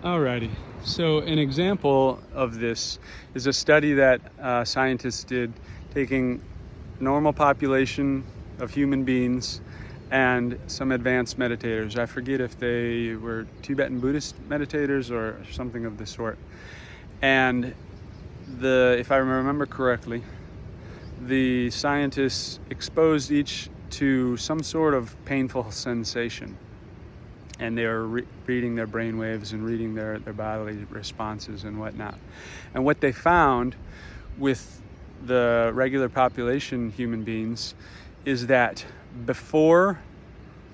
Alrighty. So an example of this is a study that scientists did taking normal population of human beings and some advanced meditators. I forget if they were Tibetan Buddhist meditators or something of the sort. And if I remember correctly, the scientists exposed each to some sort of painful sensation. And they were reading their brain waves and reading their bodily responses and whatnot. And what they found with the regular population human beings is that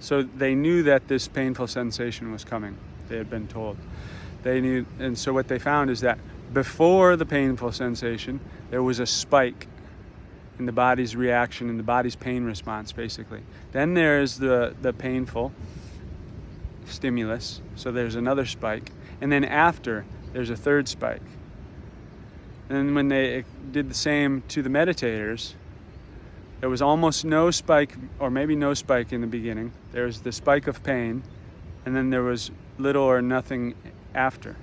so they knew that this painful sensation was coming. They had been told. They knew, and so what they found is that before the painful sensation, there was a spike in the body's reaction, in the body's pain response, basically. Then there's the painful stimulus, so there's another spike, and then after there's a third spike. And when they did the same to the meditators, there was almost no spike, or maybe no spike in the beginning. There was the spike of pain, and then there was little or nothing after.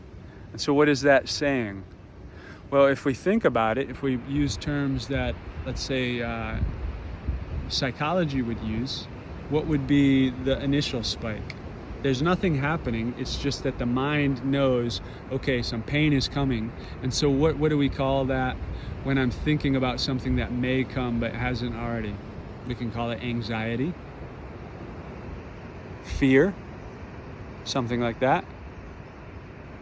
And so what is that saying? Well, if we think about it, if we use terms that, let's say, psychology would use, what would be the initial spike? There's nothing happening. It's just that the mind knows, okay, some pain is coming. And so what do we call that when I'm thinking about something that may come but hasn't already? We can call it anxiety, fear, something like that.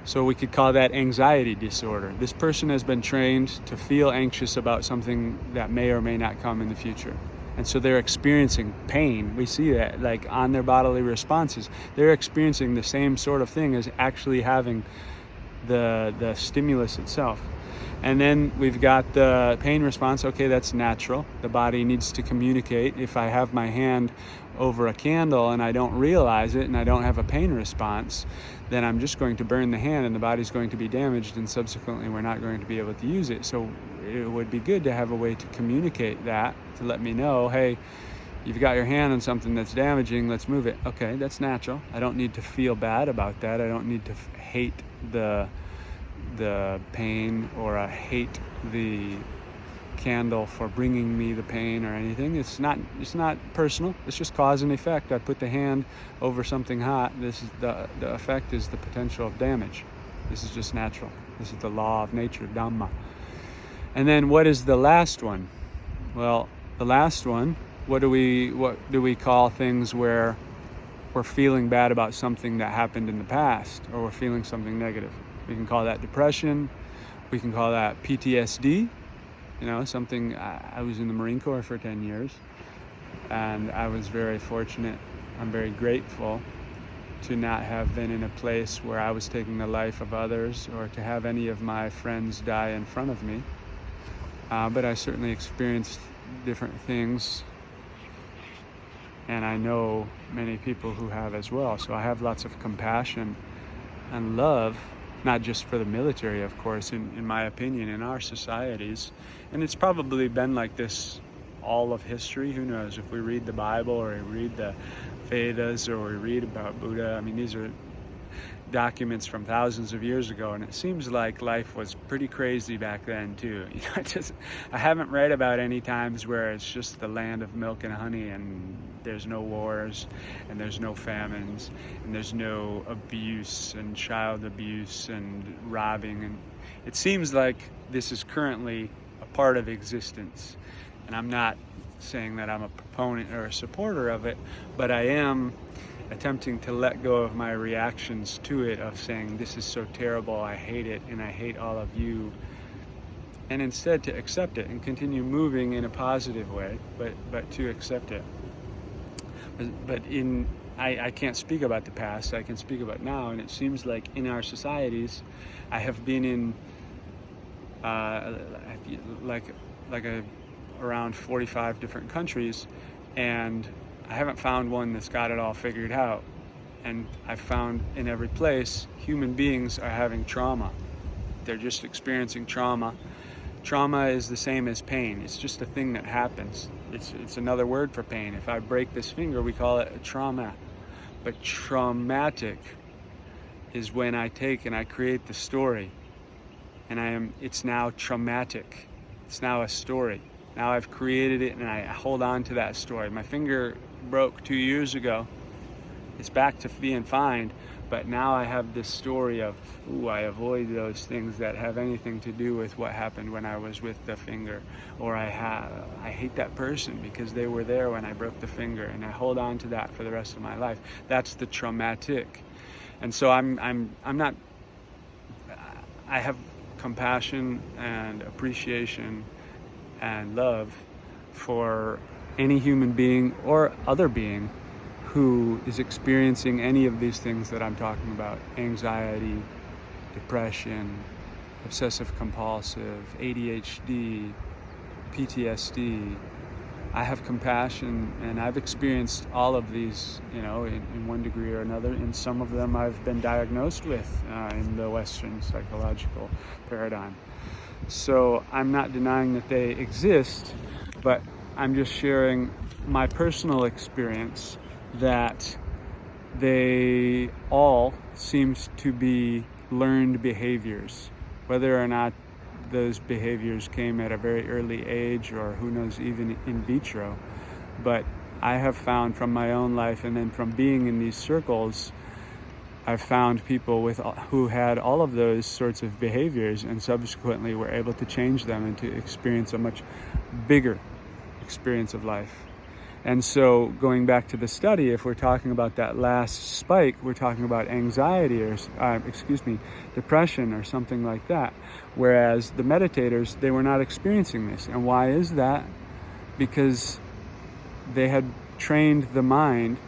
So we could call that anxiety disorder. This person has been trained to feel anxious about something that may or may not come in the future. And so they're experiencing pain. We see that like on their bodily responses. They're experiencing the same sort of thing as actually having the stimulus itself. And then we've got the pain response. Okay, that's natural. The body needs to communicate. If I have my hand over a candle and I don't realize it and I don't have a pain response, then I'm just going to burn the hand and the body's going to be damaged, and subsequently we're not going to be able to use it. So it would be good to have a way to communicate that, to let me know, hey, you've got your hand on something that's damaging, let's move it. Okay, that's natural. I don't need to feel bad about that. I don't need to hate the pain, or I hate the candle for bringing me the pain or anything. It's not personal. It's just cause and effect. I put the hand over something hot. This is the effect is the potential of damage. This is just natural. This is the law of nature, Dhamma. And then what is the last one? Well, the last one, what do we call things where we're feeling bad about something that happened in the past, or we're feeling something negative? We can call that depression. We can call that PTSD. You know, something, I was in the Marine Corps for 10 years, and I was very fortunate. I'm very grateful to not have been in a place where I was taking the life of others, or to have any of my friends die in front of me. But I certainly experienced different things, and I know many people who have as well. So I have lots of compassion and love, not just for the military, of course, in my opinion, in our societies. And it's probably been like this all of history. Who knows? If we read the Bible, or we read the Vedas, or we read about Buddha, I mean, these are documents from thousands of years ago, and it seems like life was pretty crazy back then too. You know, I haven't read about any times where it's just the land of milk and honey, and there's no wars, and there's no famines, and there's no abuse and child abuse and robbing. And it seems like this is currently a part of existence. And I'm not saying that I'm a proponent or a supporter of it, but I am attempting to let go of my reactions to it, of saying this is so terrible, I hate it, and I hate all of you, and instead to accept it and continue moving in a positive way, but to accept it. But I can't speak about the past, I can speak about now, and it seems like in our societies, I have been in around 45 different countries, and I haven't found one that's got it all figured out. And I've found in every place, human beings are having trauma. They're just experiencing trauma. Trauma is the same as pain. It's just a thing that happens. It's another word for pain. If I break this finger, we call it a trauma. But traumatic is when I take and I create the story, and it's now traumatic. It's now a story. Now I've created it and I hold on to that story. My finger broke 2 years ago. It's back to being fine, but now I have this story of, I avoid those things that have anything to do with what happened when I was with the finger, or I hate that person because they were there when I broke the finger, and I hold on to that for the rest of my life. That's the traumatic. And so I have compassion and appreciation and love for any human being or other being who is experiencing any of these things that I'm talking about: anxiety, depression, obsessive compulsive, ADHD, PTSD. I have compassion, and I've experienced all of these, in one degree or another. In some of them I've been diagnosed with in the Western psychological paradigm. So I'm not denying that they exist, but I'm just sharing my personal experience that they all seem to be learned behaviors, whether or not those behaviors came at a very early age, or who knows, even in vitro. But I have found from my own life, and then from being in these circles, I've found people who had all of those sorts of behaviors and subsequently were able to change them and to experience a much bigger experience of life. And so going back to the study, if we're talking about that last spike, we're talking about anxiety or, depression or something like that. Whereas the meditators, they were not experiencing this. And why is that? Because they had trained the mind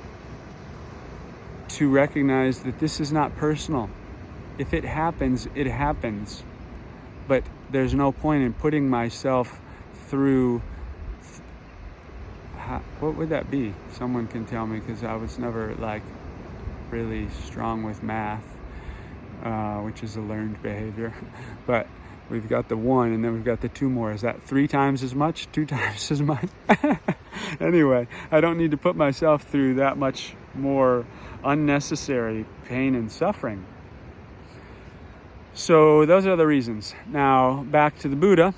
to recognize that this is not personal. If it happens, it happens. But there's no point in putting myself through. What would that be? Someone can tell me, because I was never really strong with math, which is a learned behavior. But we've got the 1 and then we've got the 2 more. Is that 3 times as much? 2 times as much? Anyway, I don't need to put myself through that much more unnecessary pain and suffering. So those are the reasons. Now back to the Buddha.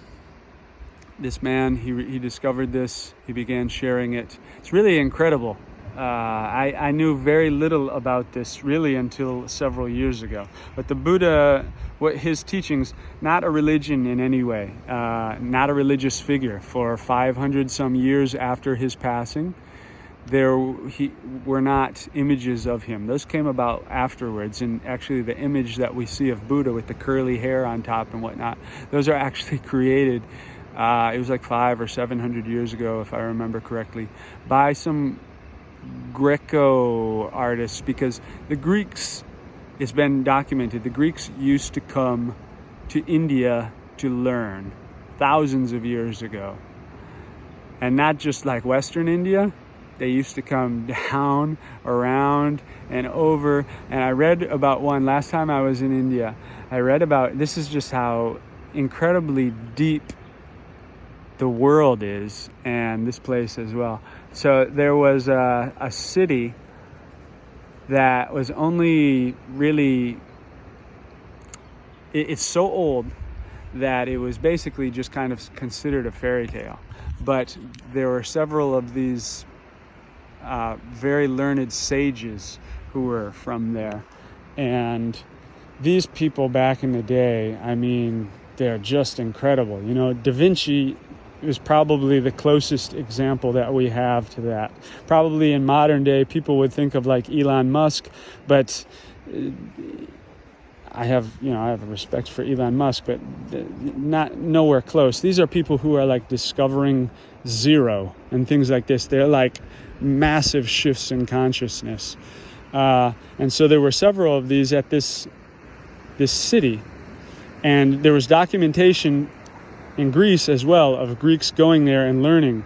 This man, he discovered this. He began sharing it. It's really incredible. I knew very little about this really until several years ago. But the Buddha, his teachings, not a religion in any way, not a religious figure. For 500 some years after his passing, there were not images of him. Those came about afterwards, and actually the image that we see of Buddha with the curly hair on top and whatnot, those are actually created. It was like 500 or 700 years ago, if I remember correctly, by some Greco artists, because the Greeks, it's been documented, the Greeks used to come to India to learn thousands of years ago. And not just like Western India, they used to come down, around, and over. And I read about one last time I was in India. I read about, this is just how incredibly deep the world is, and this place as well. So there was a city that was only really, it's so old that it was basically just kind of considered a fairy tale. But there were several of these very learned sages who were from there. And these people back in the day, I mean, they're just incredible. Da Vinci is probably the closest example that we have to that. Probably in modern day, people would think of like Elon Musk, but I have a respect for Elon Musk, but not nowhere close. These are people who are like discovering zero and things like this. They're like massive shifts in consciousness. And so there were several of these at this city, and there was documentation in Greece as well of Greeks going there and learning.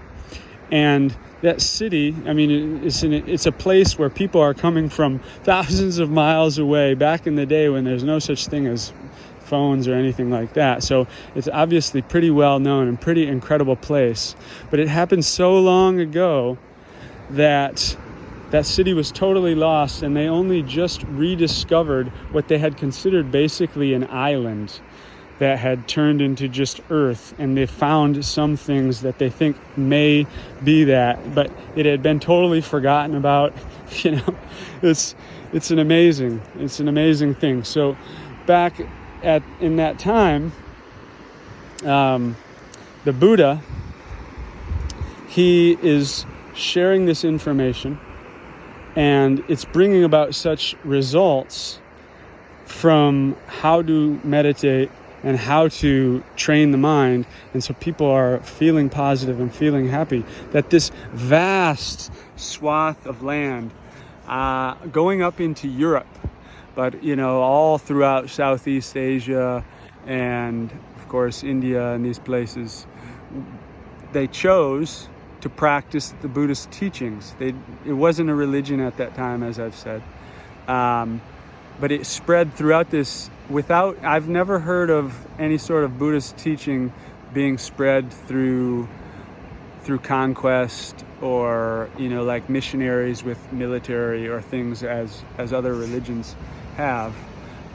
And that city, I mean, it's a place where people are coming from thousands of miles away back in the day when there's no such thing as phones or anything like that. So it's obviously pretty well known and pretty incredible place. But it happened so long ago that that city was totally lost, and they only just rediscovered what they had considered basically an island that had turned into just earth, and they found some things that they think may be that, but it had been totally forgotten about. It's an amazing thing. So back in that time, the Buddha, he is sharing this information, and it's bringing about such results from how to meditate and how to train the mind. And so people are feeling positive and feeling happy that this vast swath of land, going up into Europe, but all throughout Southeast Asia and of course India and these places, they chose to practice the Buddhist teachings. It wasn't a religion at that time, as I've said, but it spread throughout this I've never heard of any sort of Buddhist teaching being spread through conquest, or like missionaries with military or things as other religions have.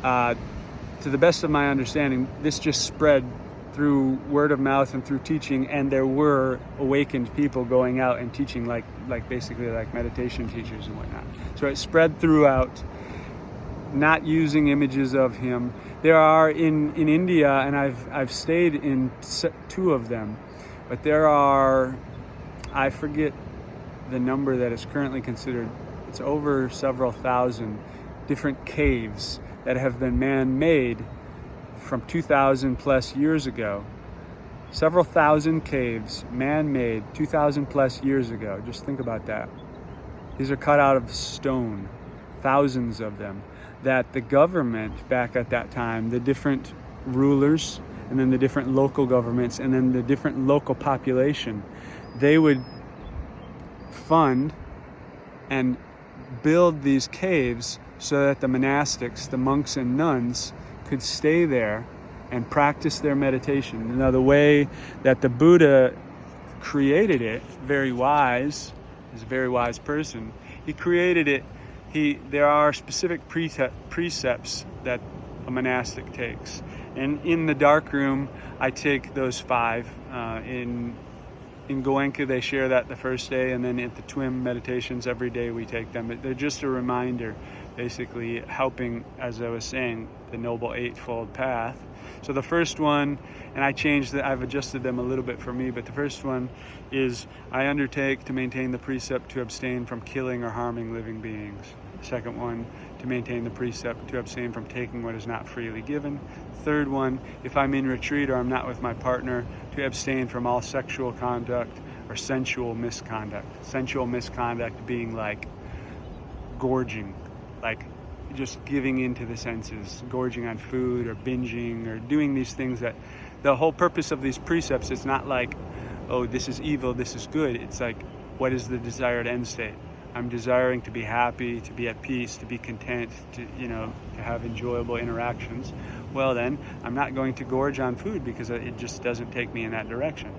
To the best of my understanding, this just spread through word of mouth and through teaching, and there were awakened people going out and teaching like basically like meditation teachers and whatnot. So it spread throughout, not using images of him. There are in India, and I've stayed in 2 of them, but there are, I forget the number that is currently considered, it's over several thousand different caves that have been man-made from 2,000 plus years ago. Several thousand caves, man-made, 2,000 plus years ago. Just think about that. These are cut out of stone, thousands of them, that the government back at that time, the different rulers, and then the different local governments, and then the different local population, they would fund and build these caves so that the monastics, the monks and nuns, could stay there and practice their meditation. Now, the way that the Buddha created it, very wise, he's a very wise person, he created it. There are specific precepts that a monastic takes, and in the dark room I take those 5. In Goenka they share that the first day, and then at the Twim meditations every day we take them. They're just a reminder, basically helping, as I was saying, the Noble Eightfold Path. So the first one, and I've adjusted them a little bit for me, but the first one is, I undertake to maintain the precept to abstain from killing or harming living beings. The second one, to maintain the precept to abstain from taking what is not freely given. The third one, if I'm in retreat or I'm not with my partner, to abstain from all sexual conduct or sensual misconduct. Sensual misconduct being like gorging, like just giving into the senses, gorging on food or binging or doing these things that the whole purpose of these precepts is not like, oh, this is evil, this is good. It's like, what is the desired end state? I'm desiring to be happy, to be at peace, to be content, to have enjoyable interactions. Well then, I'm not going to gorge on food because it just doesn't take me in that direction.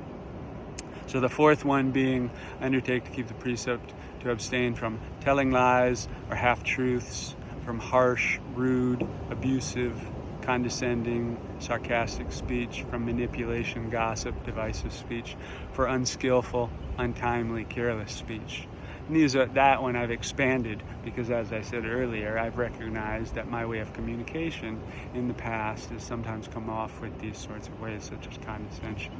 So the fourth one being, undertake to keep the precept to abstain from telling lies or half-truths, from harsh, rude, abusive, condescending, sarcastic speech, from manipulation, gossip, divisive speech, for unskillful, untimely, careless speech. And that one I've expanded because, as I said earlier, I've recognized that my way of communication in the past has sometimes come off with these sorts of ways, such as condescension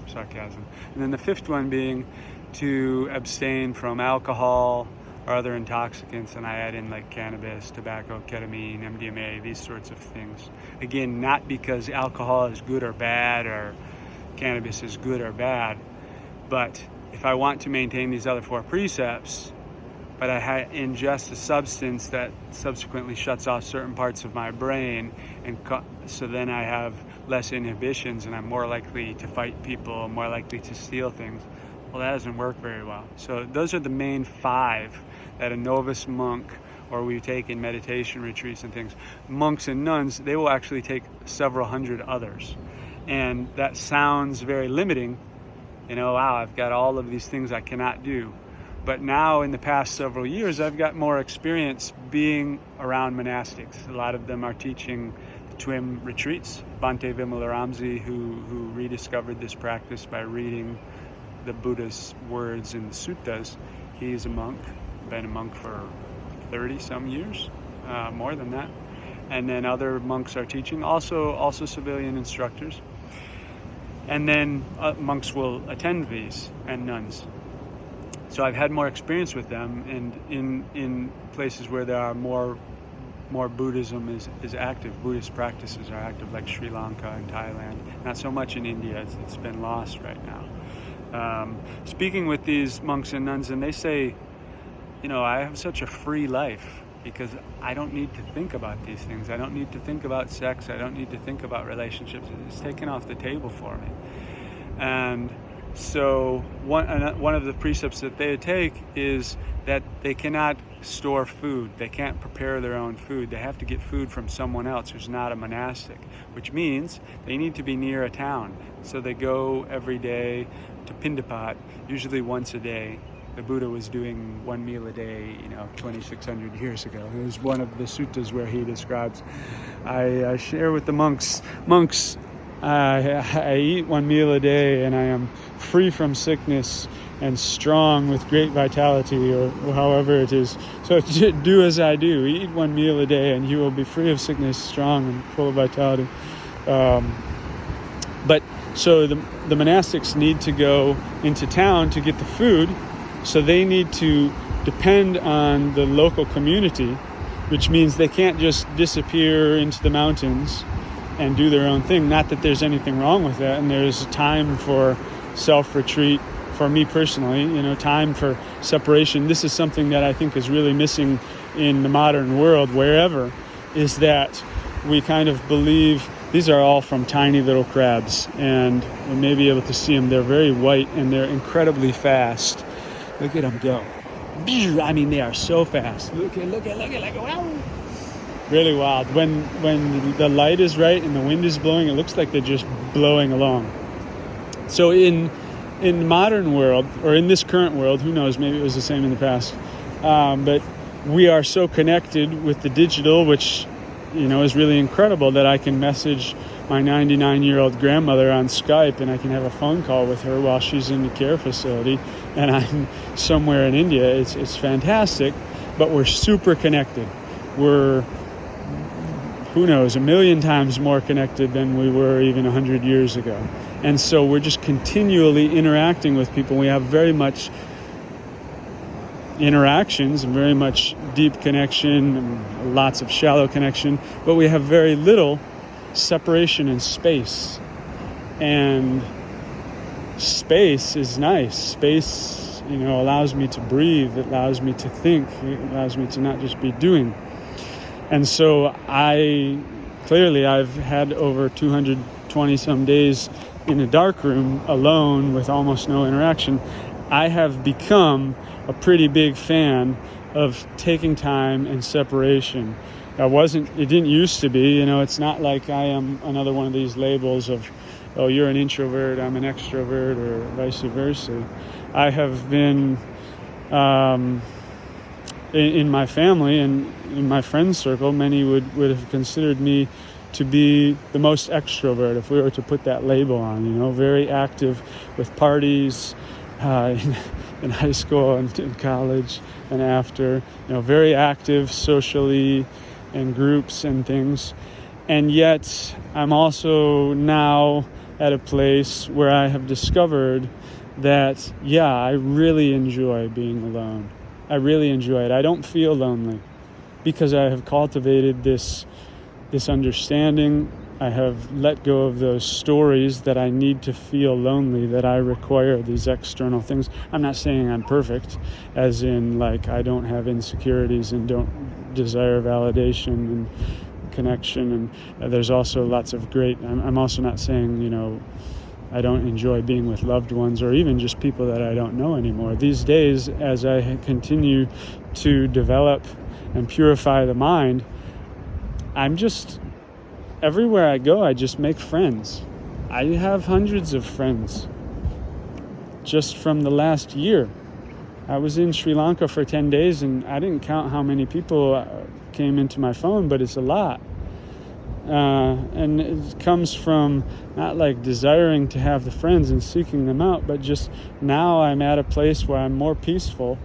or sarcasm. And then the fifth one being to abstain from alcohol or other intoxicants, and I add in like cannabis, tobacco, ketamine, MDMA, these sorts of things. Again, not because alcohol is good or bad or cannabis is good or bad, but if I want to maintain these other 4 precepts, but I ingest a substance that subsequently shuts off certain parts of my brain, and so then I have less inhibitions and I'm more likely to fight people, more likely to steal things, well, that doesn't work very well. So those are the main 5 that a novice monk, or we take in meditation retreats and things. Monks and nuns, they will actually take several hundred others. And that sounds very limiting. Wow, I've got all of these things I cannot do. But now in the past several years, I've got more experience being around monastics. A lot of them are teaching twin retreats. Bhante Vimalaramsi, who rediscovered this practice by reading the Buddha's words in the suttas, he's a monk, been a monk for 30 some years, more than that. And then other monks are teaching, also civilian instructors. And then monks will attend these, and nuns. So I've had more experience with them, and in places where there are more Buddhism is active, Buddhist practices are active, like Sri Lanka and Thailand. Not so much in India, it's been lost right now. Speaking with these monks and nuns, and they say, I have such a free life because I don't need to think about these things. I don't need to think about sex. I don't need to think about relationships. It's taken off the table for me. And so one of the precepts that they take is that they cannot store food. They can't prepare their own food. They have to get food from someone else who's not a monastic, which means they need to be near a town. So they go every day to Pindapat, usually once a day. The Buddha was doing one meal a day, 2,600 years ago. It was one of the suttas where he describes, I share with the monks, I eat one meal a day and I am free from sickness and strong with great vitality, or however it is. So do as I do. Eat one meal a day and you will be free of sickness, strong and full of vitality. But so the monastics need to go into town to get the food. So they need to depend on the local community, which means they can't just disappear into the mountains and do their own thing. Not that there's anything wrong with that, and there's time for self-retreat for me personally, time for separation. This is something that I think is really missing in the modern world, wherever, is that we kind of believe these are all from tiny little crabs, and you may be able to see them. They're very white and they're incredibly fast. Look at them go. I mean, they are so fast. Look at, like, wow. Really wild. When the light is right and the wind is blowing, it looks like they're just blowing along. So in the modern world, or in this current world, who knows, maybe it was the same in the past, but we are so connected with the digital, which, is really incredible, that I can message my 99-year-old grandmother on Skype and I can have a phone call with her while she's in the care facility and I'm somewhere in India. It's fantastic, but we're super connected. We're, who knows, 1,000,000 times more connected than we were even 100 years ago. And so we're just continually interacting with people. We have very much interactions and very much deep connection and lots of shallow connection, but we have very little separation in space. And space is nice. Space, allows me to breathe. It allows me to think. It allows me to not just be doing. And so I've had over 220 some days in a dark room alone with almost no interaction. I have become a pretty big fan of taking time and separation. It didn't used to be, it's not like I am another one of these labels of, oh, you're an introvert, I'm an extrovert, or vice versa. I have been, in my family and in my friend circle, many would have considered me to be the most extrovert, if we were to put that label on, very active with parties, in high school and in college and after, very active socially and groups and things. And yet I'm also now at a place where I have discovered that, I really enjoy being alone. I really enjoy it. I don't feel lonely because I have cultivated this understanding. I have let go of those stories that I need to feel lonely, that I require these external things. I'm not saying I'm perfect, as in like I don't have insecurities and don't desire validation and connection. And there's also lots of great, I'm also not saying, I don't enjoy being with loved ones or even just people that I don't know anymore. These days, as I continue to develop and purify the mind, everywhere I go, I just make friends. I have hundreds of friends just from the last year. I was in Sri Lanka for 10 days and I didn't count how many people came into my phone, but it's a lot. And it comes from not like desiring to have the friends and seeking them out, but just now I'm at a place where I'm more peaceful,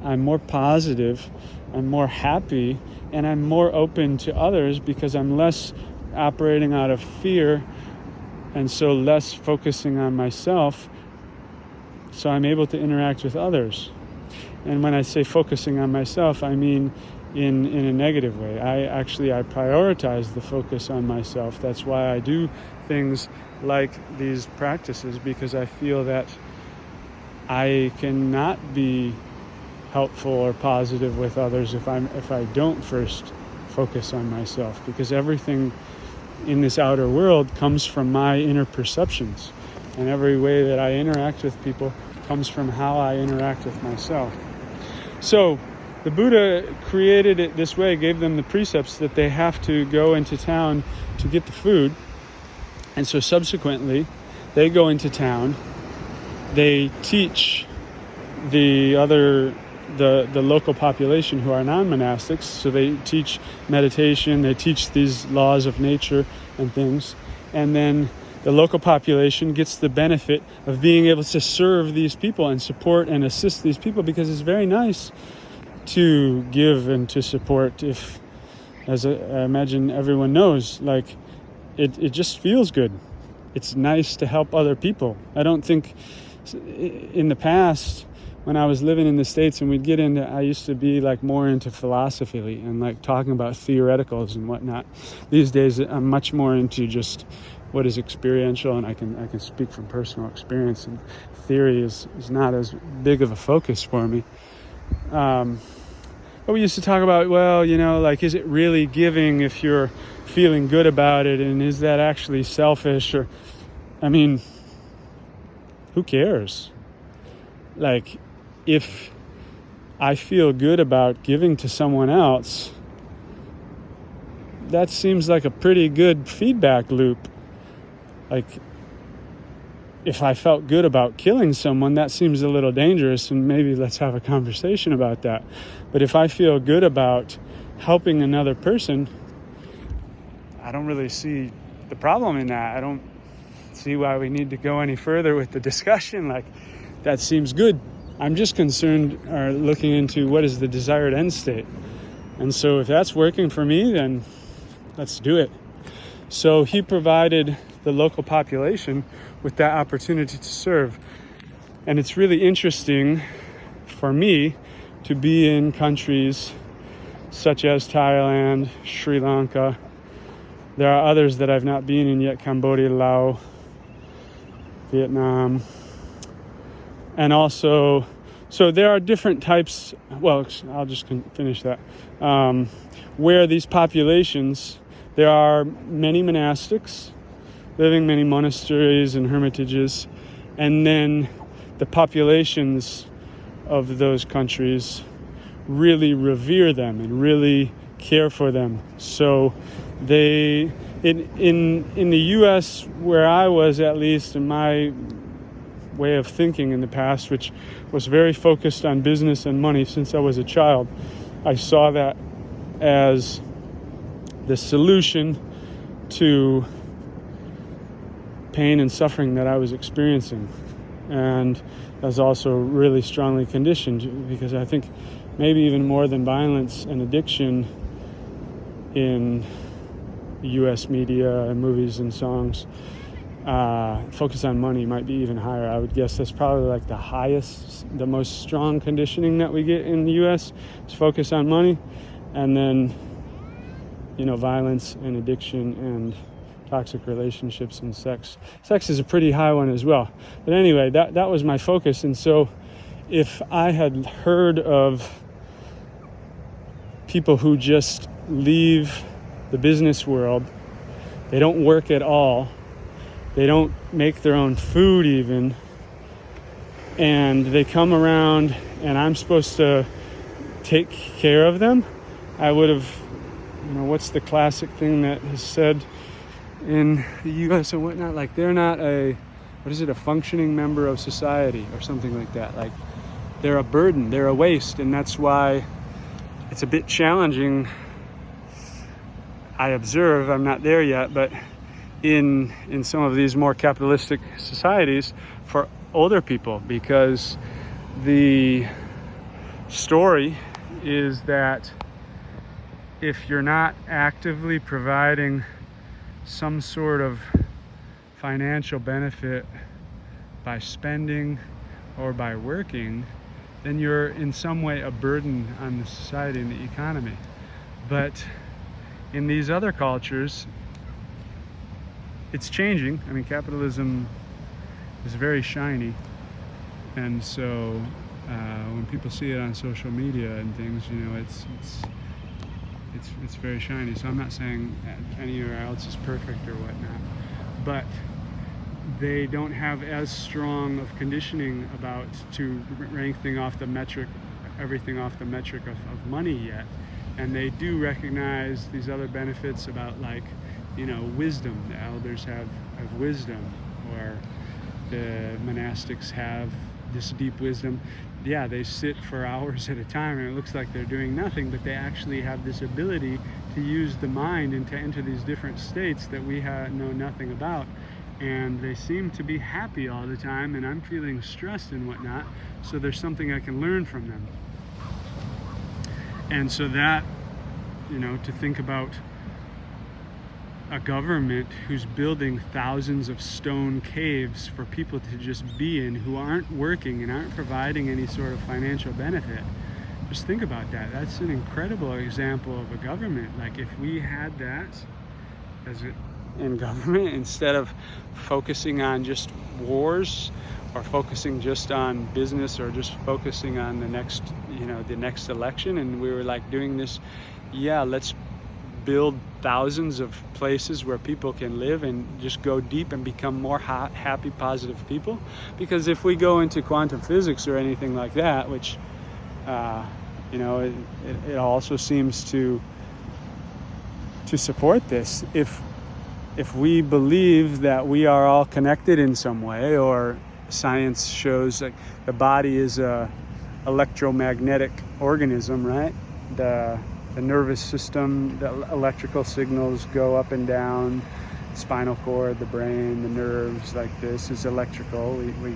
I'm more positive, I'm more happy, and I'm more open to others because I'm less operating out of fear and so less focusing on myself. So I'm able to interact with others. And when I say focusing on myself, I mean in a negative way. I prioritize the focus on myself. That's why I do things like these practices, because I feel that I cannot be helpful or positive with others if I don't first focus on myself, because everything in this outer world comes from my inner perceptions, and every way that I interact with people comes from how I interact with myself. So the Buddha created it this way, gave them the precepts that they have to go into town to get the food. And so subsequently, they go into town, they teach the local population who are non-monastics. So they teach meditation, they teach these laws of nature and things. And then the local population gets the benefit of being able to serve these people and support and assist these people, because it's very nice to give and to support. If, as I imagine everyone knows, like it just feels good. It's nice to help other people. I don't think in the past, when I was living in the States and we'd get into, I used to be like more into philosophy and like talking about theoreticals and whatnot. These days I'm much more into just what is experiential, and I can speak from personal experience, and theory is not as big of a focus for me. But we used to talk about, well, like, is it really giving if you're feeling good about it, and is that actually selfish? Or, I mean, who cares? Like, if I feel good about giving to someone else, that seems like a pretty good feedback loop. Like, if I felt good about killing someone, that seems a little dangerous, and maybe let's have a conversation about that. But if I feel good about helping another person, I don't really see the problem in that. I don't see why we need to go any further with the discussion. Like, that seems good. I'm just concerned or looking into what is the desired end state. And so if that's working for me, then let's do it. So he provided the local population with that opportunity to serve. And it's really interesting for me to be in countries such as Thailand, Sri Lanka. There are others that I've not been in yet: Cambodia, Laos, Vietnam. And also, so there are different types, well, I'll just finish that, where these populations, there are many monastics living, many monasteries and hermitages, and then the populations of those countries really revere them and really care for them. So they, in the U.S., where I was, at least in my way of thinking in the past, which was very focused on business and money since I was a child, I saw that as the solution to pain and suffering that I was experiencing. And I was also really strongly conditioned, because I think maybe even more than violence and addiction in U.S. media and movies and songs, focus on money might be even higher. I would guess that's probably like the highest, the most strong conditioning that we get in the U.S. is focus on money, and then violence and addiction and toxic relationships and sex. Sex is a pretty high one as well. But anyway, that was my focus. And so if I had heard of people who just leave the business world, they don't work at all, they don't make their own food even, and they come around and I'm supposed to take care of them, I would have, what's the classic thing that is said in the U.S. and whatnot, like they're not a functioning member of society or something like that. Like they're a burden, they're a waste, and that's why it's a bit challenging. I observe, I'm not there yet, but in some of these more capitalistic societies for older people, because the story is that if you're not actively providing some sort of financial benefit by spending or by working, then you're in some way a burden on the society and the economy. But in these other cultures, it's changing. I mean, capitalism is very shiny, and so when people see it on social media and things, you know, it's very shiny. So I'm not saying anywhere else is perfect or whatnot, but they don't have as strong of conditioning about to rank everything off the metric of money yet. And they do recognize these other benefits about, like, you know, wisdom. The elders have wisdom, or the monastics have this deep wisdom. Yeah, they sit for hours at a time and it looks like they're doing nothing, but they actually have this ability to use the mind and to enter these different states that we know nothing about. And they seem to be happy all the time, and I'm feeling stressed and whatnot, so there's something I can learn from them. And so that, you know, to think about a government who's building thousands of stone caves for people to just be in, who aren't working and aren't providing any sort of financial benefit. Just think about that. That's an incredible example of a government. Like, if we had that in government, instead of focusing on just wars, or focusing just on business, or just focusing on the next election, and we were like doing this, yeah, let's build thousands of places where people can live and just go deep and become more happy, positive people. Because if we go into quantum physics or anything like that, which it also seems to support this, if we believe that we are all connected in some way, or science shows like the body is a electromagnetic organism, right? The nervous system, the electrical signals go up and down, spinal cord, the brain, the nerves, like this is electrical. We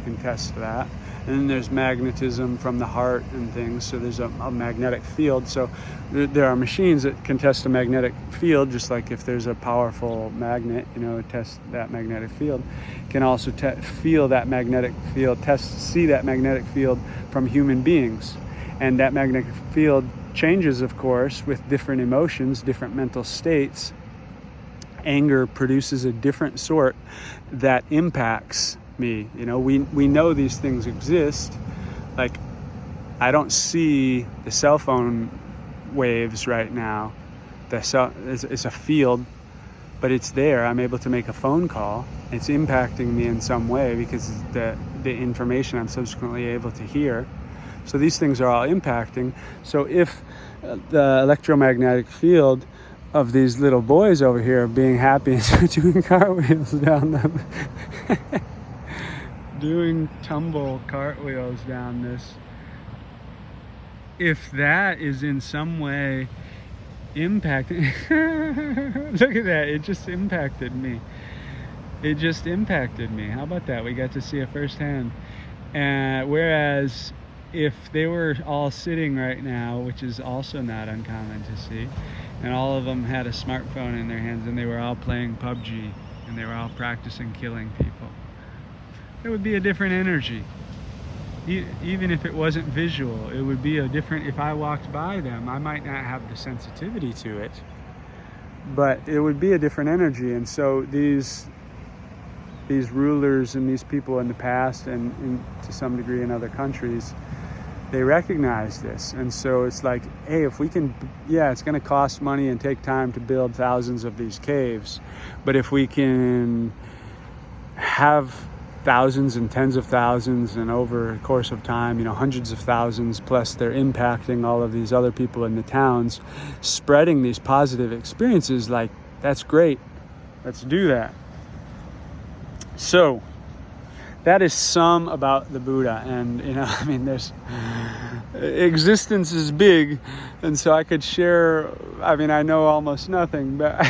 can test that. And then there's magnetism from the heart and things, so there's a magnetic field. So there are machines that can test a magnetic field, just like if there's a powerful magnet, you know, test that magnetic field. Can also feel that magnetic field, see that magnetic field from human beings. And that magnetic field changes, of course, with different emotions, different mental states. Anger produces a different sort that impacts me. You know, we know these things exist. Like, I don't see the cell phone waves right now. It's a field, but it's there. I'm able to make a phone call. It's impacting me in some way because the information I'm subsequently able to hear. So these things are all impacting. So if the electromagnetic field of these little boys over here being happy and doing cartwheels down them, doing tumble cartwheels down this, if that is in some way impacting, look at that, it just impacted me. How about that? We got to see it firsthand. Whereas if they were all sitting right now, which is also not uncommon to see, and all of them had a smartphone in their hands and they were all playing PUBG and they were all practicing killing people, it would be a different energy. Even if it wasn't visual, it would be a different, if I walked by them, I might not have the sensitivity to it, but it would be a different energy. And so these rulers and these people in the past, and to some degree in other countries, they recognize this. And so it's like, hey, if we can, yeah, it's going to cost money and take time to build thousands of these caves, but if we can have thousands and tens of thousands, and over the course of time, you know, hundreds of thousands, plus they're impacting all of these other people in the towns, spreading these positive experiences, like, that's great. Let's do that. So that is some about the Buddha. And, I mean, existence is big, and so I could share. I mean, I know almost nothing, but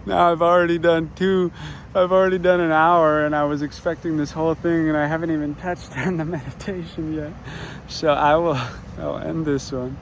now I've already done an hour, and I was expecting this whole thing, and I haven't even touched on the meditation yet. So I'll end this one.